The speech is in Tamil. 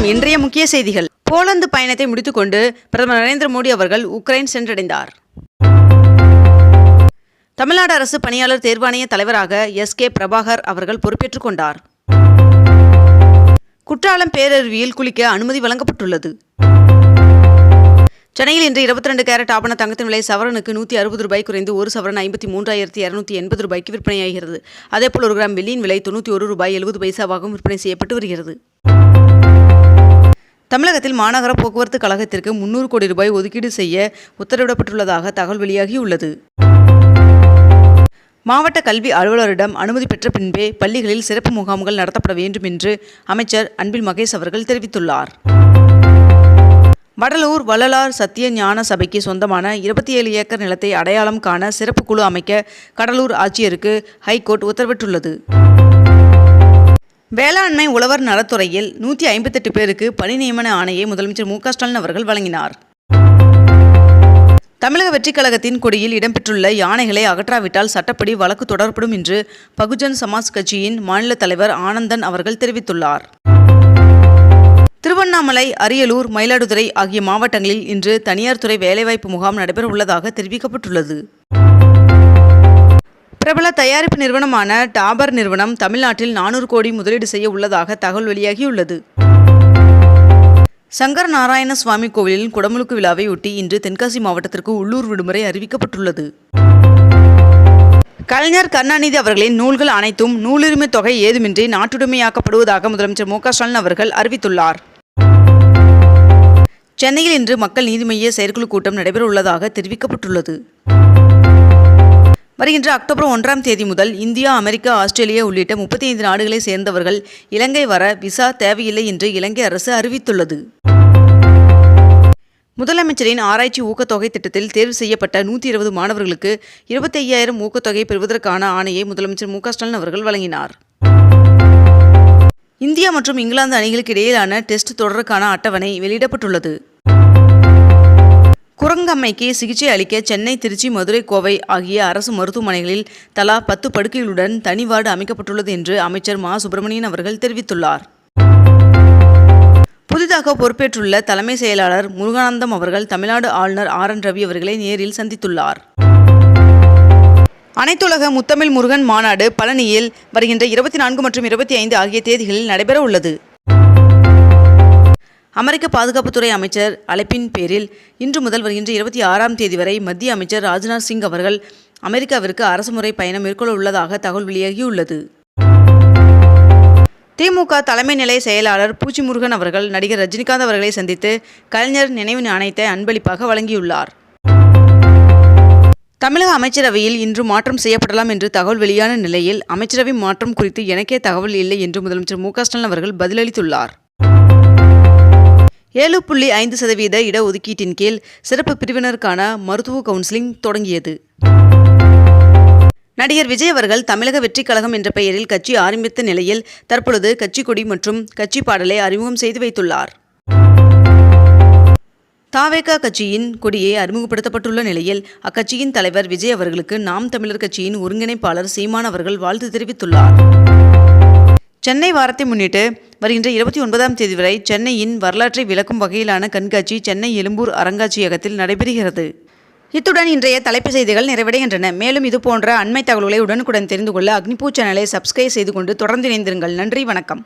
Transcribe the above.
வணக்கம். இன்றைய முக்கிய செய்திகள். போலந்து பயணத்தை முடித்துக்கொண்டு பிரதமர் நரேந்திர மோடி அவர்கள் உக்ரைன் சென்றடைந்தார். தமிழ்நாடு அரசு பணியாளர் தேர்வாணைய தலைவராக எஸ்.கே. பிரபாகர் அவர்கள் பொறுப்பேற்றுக் கொண்டார். குற்றாலம் பேரருவியில் குளிக்க அனுமதி வழங்கப்பட்டுள்ளது. சென்னையில் இன்று 22 கேரட் ஆபண தங்கத்தின் விலை சவரனுக்கு 160 ரூபாய் குறைந்து 1 சவரன் 53,280 ரூபாய்க்கு விற்பனையாகிறது. அதேபோல் 1 கிராம் வெள்ளியின் விலை 91 ரூபாய் 70 பைசாவாகவும் விற்பனை செய்யப்பட்டு வருகிறது. தமிழகத்தில் மாநகர போக்குவரத்து கழகத்திற்கு 300 கோடி ரூபாய் ஒதுக்கீடு செய்ய உத்தரவிடப்பட்டுள்ளதாக தகவல் வெளியாகியுள்ளது. மாவட்ட கல்வி அலுவலரிடம் அனுமதி பெற்ற பின்பே பள்ளிகளில் சிறப்பு முகாம்கள் நடத்தப்பட வேண்டும் என்று அமைச்சர் அன்பில் மகேஷ் அவர்கள் தெரிவித்துள்ளார். வடலூர் வள்ளலார் சத்திய ஞான சபைக்கு சொந்தமான 27 ஏக்கர் நிலத்தை அடையாளம் காண சிறப்பு குழு அமைக்க கடலூர் ஆட்சியருக்கு ஹைகோர்ட் உத்தரவிட்டுள்ளது. வேளாண்மை உழவர் நலத்துறையில் 158 பேருக்கு பணி நியமன ஆணையை முதலமைச்சர் மு.க. ஸ்டாலின் அவர்கள் வழங்கினார். தமிழக வெற்றிக் கழகத்தின் கொடியில் இடம்பெற்றுள்ள யானைகளை அகற்றாவிட்டால் சட்டப்படி வழக்கு தொடரப்படும் என்று பகுஜன் சமாஜ் கட்சியின் மாநில தலைவர் ஆனந்தன் அவர்கள் தெரிவித்துள்ளார். திருவண்ணாமலை, அரியலூர், மயிலாடுதுறை ஆகிய மாவட்டங்களில் இன்று தனியார் துறை வேலைவாய்ப்பு முகாம் நடைபெற உள்ளதாக தெரிவிக்கப்பட்டுள்ளது. பிரபல தயாரிப்பு நிறுவனமான டாபர் நிறுவனம் தமிழ்நாட்டில் 400 கோடி முதலீடு செய்ய உள்ளதாக தகவல் வெளியாகியுள்ளது. சங்கர நாராயண சுவாமி கோவிலில் குடமுழுக்கு விழாவையொட்டி இன்று தென்காசி மாவட்டத்திற்கு உள்ளூர் விடுமுறை அறிவிக்கப்பட்டுள்ளது. கலைஞர் கருணாநிதி அவர்களின் நூல்கள் அனைத்தும் நூலுரிமை தொகை ஏதுமின்றி நாட்டுடைமையாக்கப்படுவதாக முதலமைச்சர் மு.க. ஸ்டாலின் அவர்கள் அறிவித்துள்ளார். சென்னையில் இன்று மக்கள் நீதி மய்ய செயற்குழு கூட்டம் நடைபெற உள்ளதாக தெரிவிக்கப்பட்டுள்ளது. வருகின்ற அக்டோபர் 1ஆம் தேதி முதல் இந்தியா, அமெரிக்கா, ஆஸ்திரேலியா உள்ளிட்ட 35 நாடுகளை சேர்ந்தவர்கள் இலங்கை வர விசா தேவையில்லை என்று இலங்கை அரசு அறிவித்துள்ளது. முதலமைச்சரின் ஆராய்ச்சி ஊக்கத்தொகை திட்டத்தில் தேர்வு செய்யப்பட்ட 120 மாணவர்களுக்கு 25,000 ஊக்கத்தொகை பெறுவதற்கான ஆணையை முதலமைச்சர் மு.க. ஸ்டாலின் அவர்கள் வழங்கினார். இந்தியா மற்றும் இங்கிலாந்து அணிகளுக்கு இடையிலான டெஸ்ட் தொடருக்கான அட்டவணை வெளியிடப்பட்டுள்ளது. குரங்கம்மைக்கு சிகிச்சை அளிக்க சென்னை, திருச்சி, மதுரை, கோவை ஆகிய அரசு மருத்துவமனைகளில் தலா 10 படுக்கைகளுடன் தனி வார்டு அமைக்கப்பட்டுள்ளது என்று அமைச்சர் மா. சுப்பிரமணியன் அவர்கள் தெரிவித்துள்ளார். புதிதாக பொறுப்பேற்றுள்ள தலைமை செயலாளர் முருகானந்தம் அவர்கள் தமிழ்நாடு ஆளுநர் ஆர்.என். ரவி அவர்களை நேரில் சந்தித்துள்ளார். அனைத்துலக முத்தமிழ் முருகன் மாநாடு பழனியில் வருகின்ற 24 மற்றும் 25 ஆகிய தேதிகளில் நடைபெற உள்ளது. அமெரிக்க பாதுகாப்புத்துறை அமைச்சர் அழைப்பின் பேரில் இன்று முதல் வருகின்ற 26ஆம் தேதி வரை மத்திய அமைச்சர் ராஜ்நாத் சிங் அவர்கள் அமெரிக்காவிற்கு அரசுமுறை பயணம் மேற்கொள்ள உள்ளதாக தகவல் வெளியாகியுள்ளது. திமுக தலைமை நிலைய செயலாளர் பூச்சி முருகன் அவர்கள் நடிகர் ரஜினிகாந்த் அவர்களை சந்தித்து கலைஞர் நினைவு நாணயத்தை அன்பளிப்பாக வழங்கியுள்ளார். தமிழக அமைச்சரவையில் இன்று மாற்றம் செய்யப்படலாம் என்று தகவல் வெளியான நிலையில் அமைச்சரவை மாற்றம் குறித்து எனக்கே தகவல் இல்லை என்று முதலமைச்சர் மு.க. ஸ்டாலின் அவர்கள் பதிலளித்துள்ளார். 7.5% இடஒதுக்கீட்டின் கீழ் சிறப்பு பிரிவினருக்கான மருத்துவ கவுன்சிலிங் தொடங்கியது. நடிகர் விஜய் அவர்கள் தமிழக வெற்றிக் கழகம் என்ற பெயரில் கட்சி ஆரம்பித்த நிலையில் தற்பொழுது கட்சி கொடி மற்றும் கட்சி பாடலை அறிமுகம் செய்து வைத்துள்ளார். தாவேகா கட்சியின் கொடியை அறிமுகப்படுத்தப்பட்டுள்ள நிலையில் அக்கட்சியின் தலைவர் விஜய் அவர்களுக்கு நாம் தமிழர் கட்சியின் ஒருங்கிணைப்பாளர் சீமான் அவர்கள் வாழ்த்து தெரிவித்துள்ளார். சென்னை வாரத்தை முன்னிட்டு வருகின்ற 29ஆம் தேதி வரை சென்னையின் வரலாற்றை விளக்கும் வகையிலான கண்காட்சி சென்னை எழும்பூர் அருங்காட்சியகத்தில் நடைபெறுகிறது. இத்துடன் இன்றைய தலைப்புச் செய்திகள் நிறைவடைகின்றன. மேலும் இதுபோன்ற அண்மை தகவல்களை உடனுக்குடன் தெரிந்து கொள்ள அக்னிபூ சேனலை சப்ஸ்கிரைப் செய்து கொண்டு தொடர்ந்து இணைந்திருங்கள். நன்றி, வணக்கம்.